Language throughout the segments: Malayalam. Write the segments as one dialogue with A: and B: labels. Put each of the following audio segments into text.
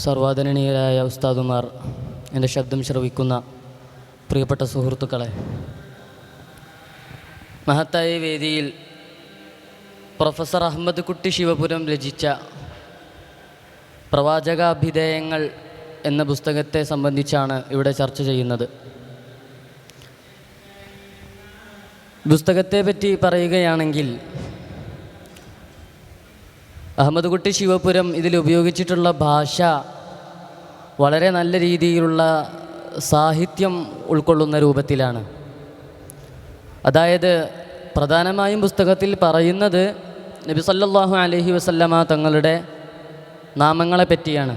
A: സർവാദരണീയരായ ഉസ്താദുമാർ, എൻ്റെ ശബ്ദം ശ്രവിക്കുന്ന പ്രിയപ്പെട്ട സുഹൃത്തുക്കളെ, മഹത്തായ വേദിയിൽ പ്രൊഫസർ അഹമ്മദ് കുട്ടി ശിവപുരം രചിച്ച പ്രവാചകാഭ്യുദയങ്ങൾ എന്ന പുസ്തകത്തെ സംബന്ധിച്ചാണ് ഇവിടെ ചർച്ച ചെയ്യുന്നത്. പുസ്തകത്തെ പറ്റി പറയുകയാണെങ്കിൽ, അഹമ്മദ് കുട്ടി ശിവപുരം ഇതിൽ ഉപയോഗിച്ചിട്ടുള്ള ഭാഷ വളരെ നല്ല രീതിയിലുള്ള സാഹിത്യം ഉൾക്കൊള്ളുന്ന രൂപത്തിലാണ്. അതായത് പ്രധാനമായും പുസ്തകത്തിൽ പറയുന്നത് നബി സല്ലല്ലാഹു അലൈഹി വസല്ലമ തങ്ങളുടെ നാമങ്ങളെ പറ്റിയാണ്.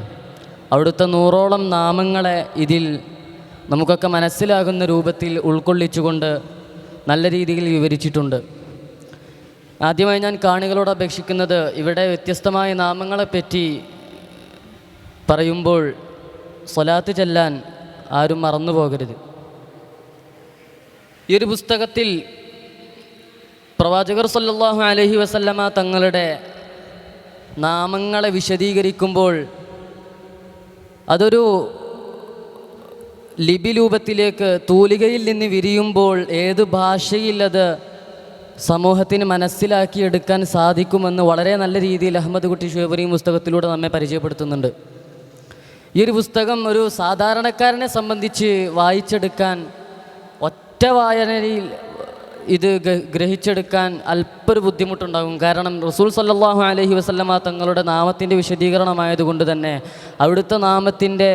A: അവിടുത്തെ 100ഓളം നാമങ്ങളെ ഇതിൽ നമുക്കൊക്കെ മനസ്സിലാകുന്ന രൂപത്തിൽ ഉൾക്കൊള്ളിച്ചുകൊണ്ട് നല്ല രീതിയിൽ വിവരിച്ചിട്ടുണ്ട്. ആദ്യമായി ഞാൻ കാണികളോട് അപേക്ഷിക്കുന്നത്, ഇവിടെ വ്യത്യസ്തമായ നാമങ്ങളെപ്പറ്റി പറയുമ്പോൾ സ്വലാത്ത് ചെല്ലാൻ ആരും മറന്നു പോകരുത്. ഈ ഒരു പുസ്തകത്തിൽ പ്രവാചകർ സല്ലല്ലാഹു അലൈഹി വസല്ലമ തങ്ങളുടെ നാമങ്ങളെ വിശദീകരിക്കുമ്പോൾ അതൊരു ലിപി രൂപത്തിലേക്ക് തൂലികയിൽ നിന്ന് വിരിയുമ്പോൾ ഏത് ഭാഷയിൽ അത് സമൂഹത്തിന് മനസ്സിലാക്കിയെടുക്കാൻ സാധിക്കുമെന്ന് വളരെ നല്ല രീതിയിൽ അഹമ്മദ് കുട്ടി ശിവപുരം പുസ്തകത്തിലൂടെ നമ്മെ പരിചയപ്പെടുത്തുന്നുണ്ട്. ഈ ഒരു പുസ്തകം ഒരു സാധാരണക്കാരനെ സംബന്ധിച്ച് വായിച്ചെടുക്കാൻ, ഒറ്റ വായനയിൽ ഇത് ഗ്രഹിച്ചെടുക്കാൻ അല്പൊരു ബുദ്ധിമുട്ടുണ്ടാകും. കാരണം റസൂൽ സല്ലല്ലാഹു അലൈഹി വസല്ലമ തങ്ങളുടെ നാമത്തിൻ്റെ വിശദീകരണമായതുകൊണ്ട് തന്നെ അവിടുത്തെ നാമത്തിൻ്റെ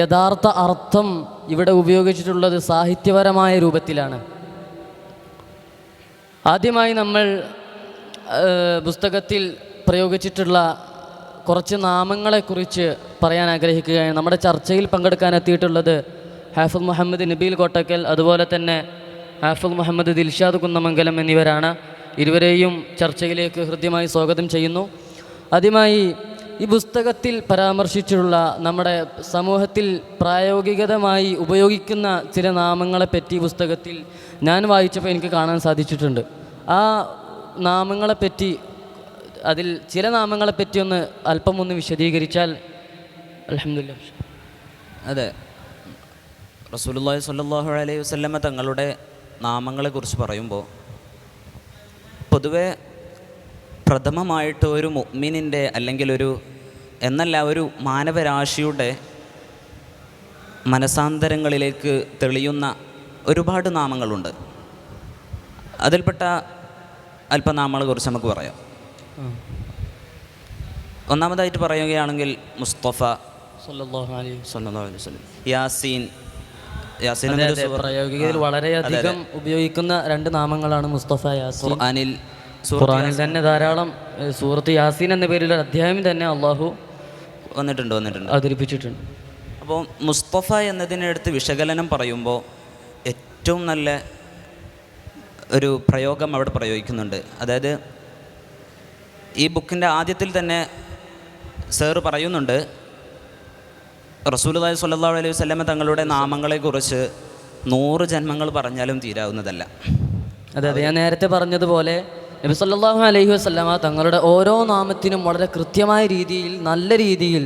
A: യഥാർത്ഥ അർത്ഥം ഇവിടെ ഉപയോഗിച്ചിട്ടുള്ളത് സാഹിത്യപരമായ രൂപത്തിലാണ്. ആദ്യമായി നമ്മൾ പുസ്തകത്തിൽ പ്രയോഗിച്ചിട്ടുള്ള കുറച്ച് നാമങ്ങളെക്കുറിച്ച് പറയാൻ ആഗ്രഹിക്കുകയാണ്. നമ്മുടെ ചർച്ചയിൽ പങ്കെടുക്കാനെത്തിയിട്ടുള്ളത് ഹാഫിദ് മുഹമ്മദ് നബീൽ കോട്ടക്കൽ, അതുപോലെ തന്നെ ഹാഫിദ് മുഹമ്മദ് ദിൽഷാദ് കുന്നമംഗലം എന്നിവരാണ്. ഇരുവരെയും ചർച്ചയിലേക്ക് ഹൃദ്യമായി സ്വാഗതം ചെയ്യുന്നു. ആദ്യമായി ഈ പുസ്തകത്തിൽ പരാമർശിച്ചിട്ടുള്ള നമ്മുടെ സമൂഹത്തിൽ പ്രായോഗികമായി ഉപയോഗിക്കുന്ന ചില നാമങ്ങളെപ്പറ്റി പുസ്തകത്തിൽ ഞാൻ വായിച്ചപ്പോൾ എനിക്ക് കാണാൻ സാധിച്ചിട്ടുണ്ട്. ആ നാമങ്ങളെപ്പറ്റി, അതിൽ ചില നാമങ്ങളെപ്പറ്റി അല്പം വിശദീകരിച്ചാൽ അൽഹംദുലില്ലാഹ്.
B: അതെ, റസൂലുള്ളാഹി സ്വല്ലല്ലാഹു അലൈഹി വസല്ലമ തങ്ങളുടെ നാമങ്ങളെക്കുറിച്ച് പറയുമ്പോൾ പൊതുവെ പ്രഥമമായിട്ട് ഒരു മുഅ്മിനിൻ്റെ അല്ലെങ്കിൽ ഒരു മാനവരാശിയുടെ മനസാന്തരങ്ങളിലേക്ക് തെളിയുന്ന ഒരുപാട് നാമങ്ങളുണ്ട്. അതിൽപ്പെട്ട അല്പനാമങ്ങളെ കുറിച്ച് നമുക്ക് പറയാം. ഒന്നാമതായിട്ട് പറയുകയാണെങ്കിൽ മുസ്തഫ
A: സല്ലല്ലാഹു അലൈഹി
B: വസല്ലം, യാസീൻ.
A: പ്രായോഗികതയിൽ വളരെയധികം ഉപയോഗിക്കുന്ന രണ്ട് നാമങ്ങളാണ് മുസ്തഫ, യാസീൻ. ഖുർആനിൽ തന്നെ ധാരാളം സൂറത്ത് യാസീൻ എന്ന പേരിലുള്ള അധ്യായം തന്നെ അള്ളാഹു വന്നിട്ടുണ്ട് അവതരിപ്പിച്ചിട്ടുണ്ട്.
B: അപ്പോൾ മുസ്തഫ എന്നതിനടുത്ത് വിശകലനം പറയുമ്പോൾ ഏറ്റവും നല്ല ഒരു പ്രയോഗം അവിടെ പ്രയോഗിക്കുന്നുണ്ട്. അതായത് ഈ ബുക്കിൻ്റെ ആദ്യത്തിൽ തന്നെ സാറ് പറയുന്നുണ്ട്, റസൂലുള്ളാഹി സ്വല്ലല്ലാഹു അലൈഹി വസല്ലമ തങ്ങളുടെ നാമങ്ങളെക്കുറിച്ച് 100 ജന്മങ്ങൾ പറഞ്ഞാലും തീരാവുന്നതല്ല.
A: അതെ, ഞാൻ നേരത്തെ പറഞ്ഞതുപോലെ നബി സല്ലല്ലാഹു അലൈഹി വസല്ലമ തങ്ങളുടെ ഓരോ നാമത്തിനും വളരെ കൃത്യമായ രീതിയിൽ, നല്ല രീതിയിൽ,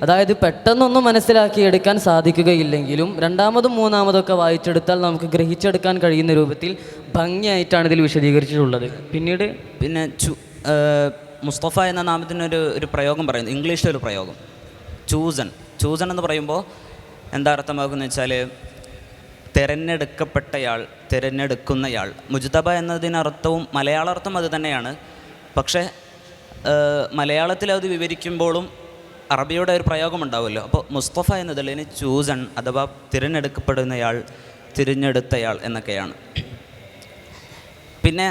A: അതായത് പെട്ടെന്നൊന്നും മനസ്സിലാക്കിയെടുക്കാൻ സാധിക്കുകയില്ലെങ്കിലും രണ്ടാമതും മൂന്നാമതൊക്കെ വായിച്ചെടുത്താൽ നമുക്ക് ഗ്രഹിച്ചെടുക്കാൻ കഴിയുന്ന രൂപത്തിൽ ഭംഗിയായിട്ടാണ് ഇതിൽ വിശദീകരിച്ചിട്ടുള്ളത്.
B: പിന്നെ മുസ്തഫ എന്ന നാമത്തിനൊരു പ്രയോഗം പറയുന്നു, ഇംഗ്ലീഷിലൊരു പ്രയോഗം, ചൂസൺ എന്ന് പറയുമ്പോൾ എന്താ അർത്ഥമാക്കുന്നത് വെച്ചാൽ തിരഞ്ഞെടുക്കുന്നയാൾ. മുജ്തബ എന്നതിനർത്ഥവും മലയാള അർത്ഥം അത് തന്നെയാണ്. പക്ഷേ മലയാളത്തിൽ അത് വിവരിക്കുമ്പോഴും അറബിയുടെ ഒരു പ്രയോഗം ഉണ്ടാവുമല്ലോ. അപ്പോൾ മുസ്തഫ എന്നതിന് ചൂസൺ അഥവാ തിരഞ്ഞെടുക്കപ്പെടുന്നയാൾ, തിരഞ്ഞെടുത്തയാൾ എന്നൊക്കെയാണ്. പിന്നെ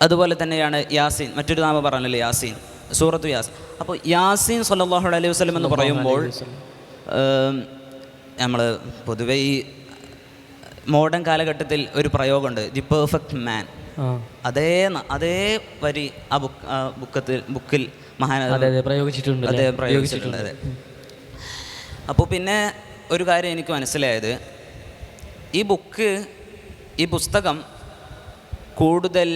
B: അതുപോലെ തന്നെയാണ് യാസീൻ, മറ്റൊരു നാമം പറഞ്ഞല്ലോ യാസീൻ, സൂറത്തു യാസീൻ. അപ്പോൾ യാസീൻ സ്വല്ലല്ലാഹു അലൈഹി വസല്ലം എന്ന് പറയുമ്പോൾ നമ്മൾ പൊതുവെ ഈ മോഡേൺ കാലഘട്ടത്തിൽ ഒരു പ്രയോഗമുണ്ട്, ദി പെർഫെക്റ്റ് മാൻ. അതേ വരി ആ ബുക്കിൽ
A: പ്രയോഗിച്ചിട്ടുണ്ട്.
B: അതെ. അപ്പോൾ പിന്നെ ഒരു കാര്യം എനിക്ക് മനസ്സിലായത്, ഈ പുസ്തകം കൂടുതൽ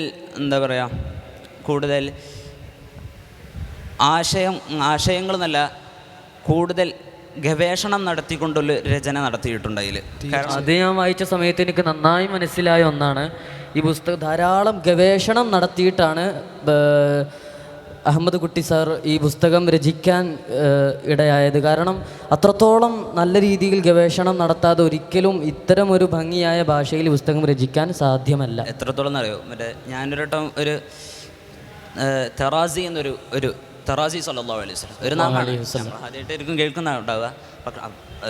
B: കൂടുതൽ ആശയങ്ങൾ നല്ല കൂടുതൽ ഗവേഷണം നടത്തിക്കൊണ്ടുള്ള രചന നടത്തിയിട്ടുണ്ട് അതിൽ.
A: അത് ഞാൻ വായിച്ച സമയത്ത് എനിക്ക് നന്നായി മനസ്സിലായ ഒന്നാണ്. ഈ പുസ്തകം ധാരാളം ഗവേഷണം നടത്തിയിട്ടാണ് അഹമ്മദ് കുട്ടി സാർ ഈ പുസ്തകം രചിക്കാൻ ഇടയായത്. കാരണം അത്രത്തോളം നല്ല രീതിയിൽ ഗവേഷണം നടത്താതെ ഒരിക്കലും ഇത്തരം ഒരു ഭംഗിയായ ഭാഷയിൽ പുസ്തകം രചിക്കാൻ സാധ്യമല്ല.
B: എത്രത്തോളം എന്നറിയോ, മറ്റേ ഞാനൊരു വട്ടം ഒരു തെറാസി എന്നൊരു തെറാസി സല്ലല്ലാഹു അലൈഹി വസല്ലം ഒരു നാമാണ് ആദ്യമായിട്ടായിരിക്കും കേൾക്കുന്ന ഉണ്ടാവുക.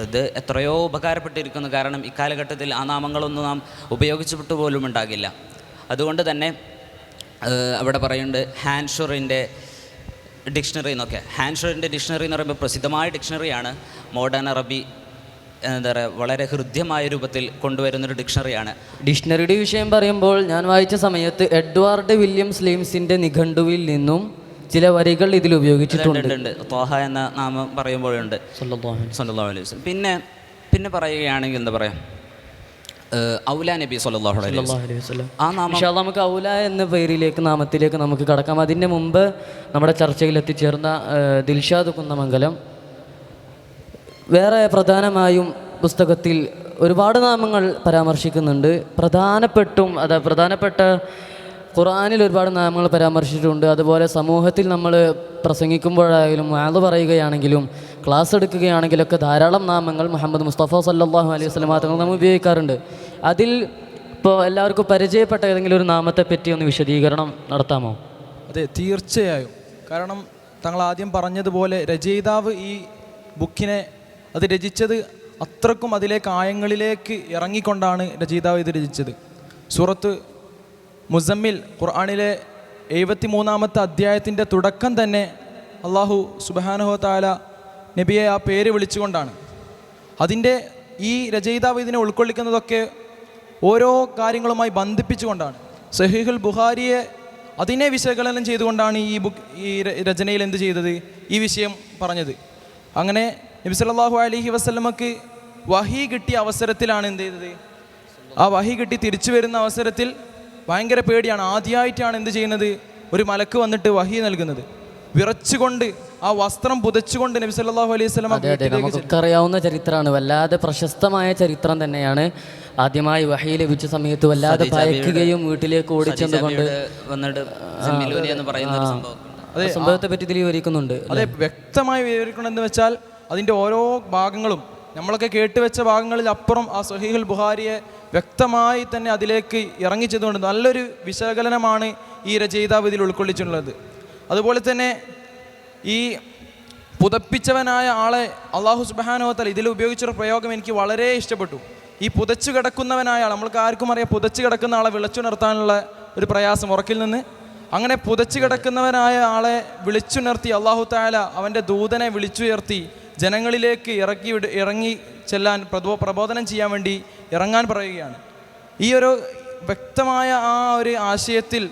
B: ഇത് എത്രയോ ഉപകാരപ്പെട്ടിരിക്കുന്നു. കാരണം ഇക്കാലഘട്ടത്തിൽ ആ നാമങ്ങളൊന്നും നാം ഉപയോഗിച്ചിട്ട് പോലും ഉണ്ടാകില്ല. അതുകൊണ്ട് തന്നെ അവിടെ പറയുന്നുണ്ട് ഹാൻഷുറിൻ്റെ ഡിക്ഷണറി എന്നൊക്കെ. ഹാൻഷുറിൻ്റെ ഡിക്ഷണറി എന്ന് പറയുമ്പോൾ പ്രസിദ്ധമായ ഡിക്ഷണറിയാണ്. മോഡേൺ അറബി എന്താ പറയുക, വളരെ ഹൃദ്യമായ രൂപത്തിൽ കൊണ്ടുവരുന്നൊരു ഡിക്ഷണറിയാണ്.
A: ഡിക്ഷണറിയുടെ വിഷയം പറയുമ്പോൾ ഞാൻ വായിച്ച സമയത്ത് എഡ്വാർഡ് വില്യംസ് ലെയിംസിൻ്റെ നിഘണ്ടുവിൽ നിന്നും ചില വരികൾ ഇതിൽ ഉപയോഗിച്ചിട്ടുണ്ട്.
B: ത്വാഹ എന്ന നാമം പറയുമ്പോഴുണ്ട് സല്ലല്ലാഹു അലൈഹി വസല്ലം. പിന്നെ പറയുകയാണെങ്കിൽ എന്താ പറയുക, ഔല നബി സല്ലല്ലാഹു അലൈഹി വസല്ലം. ആ നാമം
A: നമുക്ക് ഔല എന്ന നാമത്തിലേക്ക് നമുക്ക് കടക്കാം. അതിൻ്റെ മുമ്പ് നമ്മുടെ ചർച്ചയിൽ എത്തിച്ചേർന്ന ദിൽഷാദ് കുന്നമംഗലം വേറെ പ്രധാനമായും പുസ്തകത്തിൽ ഒരുപാട് നാമങ്ങൾ പരാമർശിക്കുന്നുണ്ട്. പ്രധാനപ്പെട്ട ഖുർആനിൽ ഒരുപാട് നാമങ്ങൾ പരാമർശിച്ചിട്ടുണ്ട്. അതുപോലെ സമൂഹത്തിൽ നമ്മൾ പ്രസംഗിക്കുമ്പോഴായാലും വാള് പറയുകയാണെങ്കിലും ക്ലാസ് എടുക്കുകയാണെങ്കിലൊക്കെ ധാരാളം നാമങ്ങൾ മുഹമ്മദ് മുസ്തഫ സല്ലല്ലാഹു അലൈഹി വസല്ലം തങ്ങൾ നമ്മൾ ഉപയോഗിക്കാറുണ്ട്. അതിൽ ഇപ്പോൾ എല്ലാവർക്കും പരിചയപ്പെട്ട ഏതെങ്കിലും ഒരു നാമത്തെ പറ്റി ഒന്ന് വിശദീകരണം നടത്താമോ?
C: അതെ, തീർച്ചയായും. കാരണം തങ്ങൾ ആദ്യം പറഞ്ഞതുപോലെ രചയിതാവ് ഈ ബുക്കിനെ അത് രചിച്ചത് അത്രക്കും അതിലേക്ക് ആഴങ്ങളിലേക്ക് ഇറങ്ങിക്കൊണ്ടാണ് രചയിതാവ് ഇത് രചിച്ചത്. സൂറത്ത് മുസമ്മിൽ ഖുർആനിലെ 73-ാമത്തെ അധ്യായത്തിൻ്റെ തുടക്കം തന്നെ അള്ളാഹു സുബ്ഹാനഹു വ തആല നബിയെ ആ പേര് വിളിച്ചുകൊണ്ടാണ്. അതിൻ്റെ ഈ രചയിതാവ് ഇതിനെ ഉൾക്കൊള്ളിക്കുന്നതൊക്കെ ഓരോ കാര്യങ്ങളുമായി ബന്ധിപ്പിച്ചുകൊണ്ടാണ്. സഹീഹുൽ ബുഖാരിയെ അതിനെ വിശകലനം ചെയ്തുകൊണ്ടാണ് ഈ രചനയിൽ എന്ത് ചെയ്തത്, ഈ വിഷയം പറഞ്ഞത്. അങ്ങനെ നബി സല്ലല്ലാഹു അലൈഹി വസല്ലമക്ക് വഹി കിട്ടിയ അവസരത്തിലാണ് എന്ത് ചെയ്തത്, ആ വഹി കിട്ടി തിരിച്ചു വരുന്ന അവസരത്തിൽ ഭയങ്കര പേടിയാണ്. ആദ്യമായിട്ടാണ് എന്ത് ചെയ്യുന്നത്, ഒരു മലക്ക് വന്നിട്ട് വഹി നൽകുന്നത്. വിറച്ചുകൊണ്ട് ആ വസ്ത്രം പുതച്ചുകൊണ്ട് നബി സല്ലല്ലാഹു അലൈഹി വസല്ലം
A: നമുക്കറിയാവുന്ന ചരിത്രമാണ്, വല്ലാതെ പ്രശസ്തമായ ചരിത്രം തന്നെയാണ്. ആദ്യമായി വഹി ലഭിച്ച സമയത്ത് വല്ലാതെ ഭയക്കുകയും വീട്ടിലേക്ക് ഓടിച്ചെന്നുകൊണ്ട് സംഭവത്തെ പറ്റി ഇതിൽ വിവരിക്കുന്നുണ്ട്.
C: അതെ, വ്യക്തമായി വിവരിക്കണമെന്ന് വെച്ചാൽ അതിൻ്റെ ഓരോ ഭാഗങ്ങളും നമ്മളൊക്കെ കേട്ടുവെച്ച ഭാഗങ്ങളിൽ അപ്പുറം ആ സഹീഹുൽ ബുഖാരിയെ വ്യക്തമായി തന്നെ അതിലേക്ക് ഇറങ്ങിച്ചതുകൊണ്ട് നല്ലൊരു വിശകലനമാണ് ഈ രചയിതാവ് ഇതിൽ ഉൾക്കൊള്ളിച്ചിട്ടുള്ളത്. അതുപോലെ തന്നെ ഈ പുതപ്പിച്ചവനായ ആളെ അള്ളാഹു സുബ്ഹാനഹു വ തആല ഇതിൽ ഉപയോഗിച്ചൊരു പ്രയോഗം എനിക്ക് വളരെ ഇഷ്ടപ്പെട്ടു. ഈ പുതച്ചു കിടക്കുന്നവനായ ആൾ, നമ്മൾക്ക് ആർക്കും അറിയാം പുതച്ചു കിടക്കുന്ന ആളെ വിളിച്ചുണർത്താനുള്ള ഒരു പ്രയാസം ഉറക്കിൽ നിന്ന്. അങ്ങനെ പുതച്ചു കിടക്കുന്നവനായ ആളെ വിളിച്ചുണർത്തി അള്ളാഹു തആല അവൻ്റെ ദൂതനെ വിളിച്ചുയർത്തി ജനങ്ങളിലേക്ക് ഇറങ്ങി ചെല്ലാൻ പ്രബോധനം ചെയ്യാൻ വേണ്ടി ഇറങ്ങാൻ പറയുകയാണ്. ഈ ഒരു വ്യക്തമായ ആ ഒരു ആശയത്തിൽ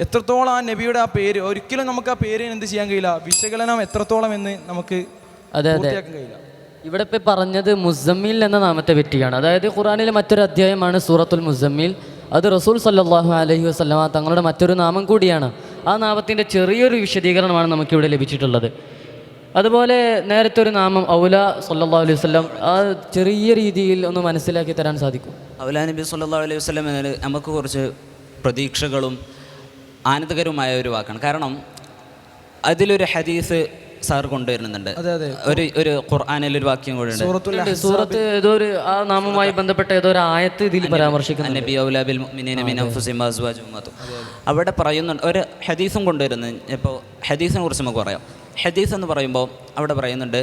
C: എത്രത്തോളം ആ നബിയുടെ ആ പേര്, ഒരിക്കലും നമുക്ക് ആ പേര് എന്ത് ചെയ്യാൻ കഴിയില്ല, വിശകലനം എത്രത്തോളം എന്ന് നമുക്ക് പൂർത്തിയാക്കാൻ കഴിയില്ല.
A: ഇവിടെ ഇപ്പോൾ പറഞ്ഞത് മുസമ്മിൽ എന്ന നാമത്തെ പറ്റിയാണ്. അതായത് ഖുർആനിലെ മറ്റൊരു അധ്യായമാണ് സൂറത്തുൽ മുസമ്മിൽ. അത് റസൂൽ സല്ലല്ലാഹു അലൈഹി വസല്ലം തങ്ങളുടെ മറ്റൊരു നാമം കൂടിയാണ്. ആ നാമത്തിൻ്റെ ചെറിയൊരു വിശദീകരണമാണ് നമുക്കിവിടെ ലഭിച്ചിട്ടുള്ളത്. അതുപോലെ നേരത്തെ ഒരു നാമം ഔല സല്ലല്ലാഹു അലൈഹി വസല്ലം, ആ ചെറിയ രീതിയിൽ ഒന്ന് മനസ്സിലാക്കി തരാൻ സാധിക്കും?
B: ഔല നബി സല്ലല്ലാഹു അലൈഹി വസല്ലം എന്നാൽ നമുക്ക് കുറച്ച് പ്രതീക്ഷകളും ആനന്ദകരവുമായ ഒരു വാക്കാണ്. കാരണം അതിലൊരു ഹദീസ് സാർ കൊണ്ടുവരുന്നുണ്ട്. ഒരു ഖുർആനിൽ ഒരു വാക്യം കൂടെ ഉണ്ട്.
A: സൂറത്ത് ഏതോ ഒരു ആ നാമവുമായി ബന്ധപ്പെട്ട ഏതോ ഒരു ആയത്ത് ഇതിൽ പരാമർശിക്കുന്നു.
B: നബി ഔല ബിൽ മുഅ്മിനീന മിൻ അൻഫുസിഹിം വഅസ്വാജിഹിം ഉമ്മത്തും. അവിടെ പറയുന്നുണ്ട്, ഒരു ഹദീസും കൊണ്ടുവരുന്നത്. ഇപ്പോൾ ഹദീസിനെ കുറിച്ച് നമുക്ക് പറയാം. ഹദീസ് എന്ന് പറയുമ്പോൾ അവിടെ പറയുന്നുണ്ട്,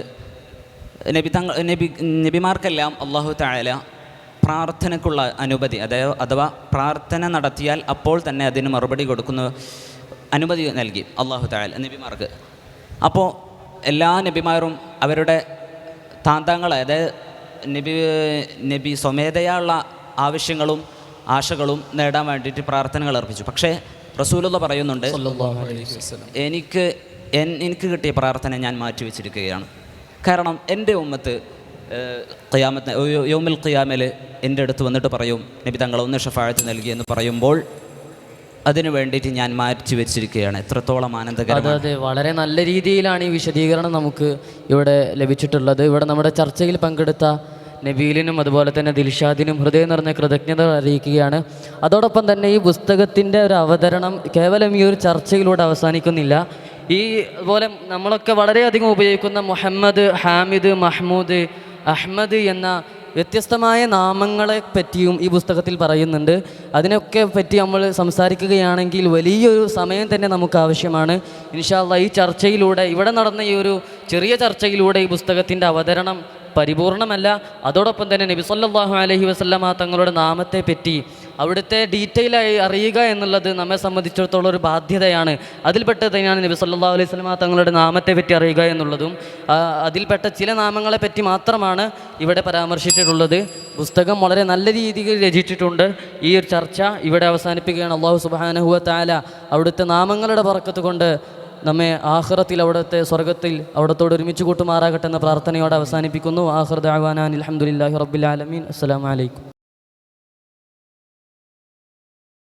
B: നബിമാർക്കെല്ലാം അല്ലാഹു തആല പ്രാർത്ഥനയ്ക്കുള്ള അനുമതി, അഥവാ പ്രാർത്ഥന നടത്തിയാൽ അപ്പോൾ തന്നെ അതിന് മറുപടി കൊടുക്കുന്ന അനുമതി നൽകി അല്ലാഹു തആല നബിമാർക്ക്. അപ്പോൾ എല്ലാ നബിമാരും അവരുടെ താന്താങ്ങളെ, അതായത് നബി സ്വമേധയുള്ള ആവശ്യങ്ങളും ആശകളും നേടാൻ വേണ്ടിയിട്ട് പ്രാർത്ഥനകൾ അർപ്പിച്ചു. പക്ഷേ റസൂലുള്ള പറയുന്നുണ്ട്, എനിക്ക് കിട്ടിയ പ്രാർത്ഥന ഞാൻ മാറ്റിവെച്ചിരിക്കുകയാണ്. കാരണം എൻ്റെ ഉമ്മത്ത് ഖിയാമത്ത് യൗമുൽ ഖിയാമയിൽ എൻ്റെ അടുത്ത് വന്നിട്ട് പറയും, നബി തങ്ങൾ ഒന്ന് ഷഫാഅത്ത് നൽകി എന്ന് പറയുമ്പോൾ അതിനു വേണ്ടിയിട്ട് ഞാൻ മാറ്റി വെച്ചിരിക്കുകയാണ്. എത്രത്തോളം ആനന്ദകരമാണ്.
A: അതെ, വളരെ നല്ല രീതിയിലാണ് ഈ വിശദീകരണം നമുക്ക് ഇവിടെ ലഭിച്ചിട്ടുള്ളത്. ഇവിടെ നമ്മുടെ ചർച്ചയിൽ പങ്കെടുത്ത നബീലിനും അതുപോലെ തന്നെ ദിൽഷാദിനും ഹൃദയം നിറഞ്ഞ കൃതജ്ഞത അറിയിക്കുകയാണ്. അതോടൊപ്പം തന്നെ ഈ പുസ്തകത്തിൻ്റെ ഒരു അവതരണം കേവലം ഈ ഒരു ചർച്ചയിലൂടെ അവസാനിക്കുന്നില്ല. ഈ അതുപോലെ നമ്മളൊക്കെ വളരെയധികം ഉപയോഗിക്കുന്ന മുഹമ്മദ്, ഹാമിദ്, മഹ്മൂദ്, അഹ്മദ് എന്ന വ്യത്യസ്തമായ നാമങ്ങളെ പറ്റിയും ഈ പുസ്തകത്തിൽ പറയുന്നുണ്ട്. അതിനൊക്കെ പറ്റി നമ്മൾ സംസാരിക്കുകയാണെങ്കിൽ വലിയൊരു സമയം തന്നെ നമുക്ക് ആവശ്യമാണ്. ഇൻഷാ അല്ലാഹ് ഈ ചർച്ചയിലൂടെ, ഇവിടെ നടന്ന ഈ ഒരു ചെറിയ ചർച്ചയിലൂടെ ഈ പുസ്തകത്തിൻ്റെ അവതരണം പരിപൂർണമല്ല. അതോടൊപ്പം തന്നെ നബി സല്ലല്ലാഹു അലൈഹി വസല്ലമ തങ്ങളുടെ നാമത്തെ പറ്റി അവിടുത്തെ ഡീറ്റെയിലായി അറിയുക എന്നുള്ളത് നമ്മെ സംബന്ധിച്ചിടത്തോളം ഒരു ബാധ്യതയാണ്. അതിൽപ്പെട്ടത് തന്നെയാണ് നബി സല്ലല്ലാഹു അലൈഹി വസല്ലമ തങ്ങളുടെ നാമത്തെ പറ്റി അറിയുക എന്നുള്ളതും. അതിൽപ്പെട്ട ചില നാമങ്ങളെ പറ്റി മാത്രമാണ് ഇവിടെ പരാമർശിച്ചിട്ടുള്ളത്. പുസ്തകം വളരെ നല്ല രീതിയിൽ രചിച്ചിട്ടുണ്ട്. ഈ ഒരു ചർച്ച ഇവിടെ അവസാനിപ്പിക്കുകയാണ്. അല്ലാഹു സുബ്ഹാനഹു വ തആല അവിടുത്തെ നാമങ്ങളുടെ ബറക്കത്ത് കൊണ്ട് നമ്മെ ആഖിറത്തിൽ, അവിടുത്തെ സ്വർഗത്തിൽ അവിടത്തോട് ഒരുമിച്ച് കൂട്ടുമാറാകട്ടെ എന്ന പ്രാർത്ഥനയോടെ അവസാനിപ്പിക്കുന്നു. ആഖിറു ദഅവാനാ അൽഹംദുലില്ലാഹി റബ്ബിൽ ആലമീൻ. അസ്സലാമു അലൈക്കും.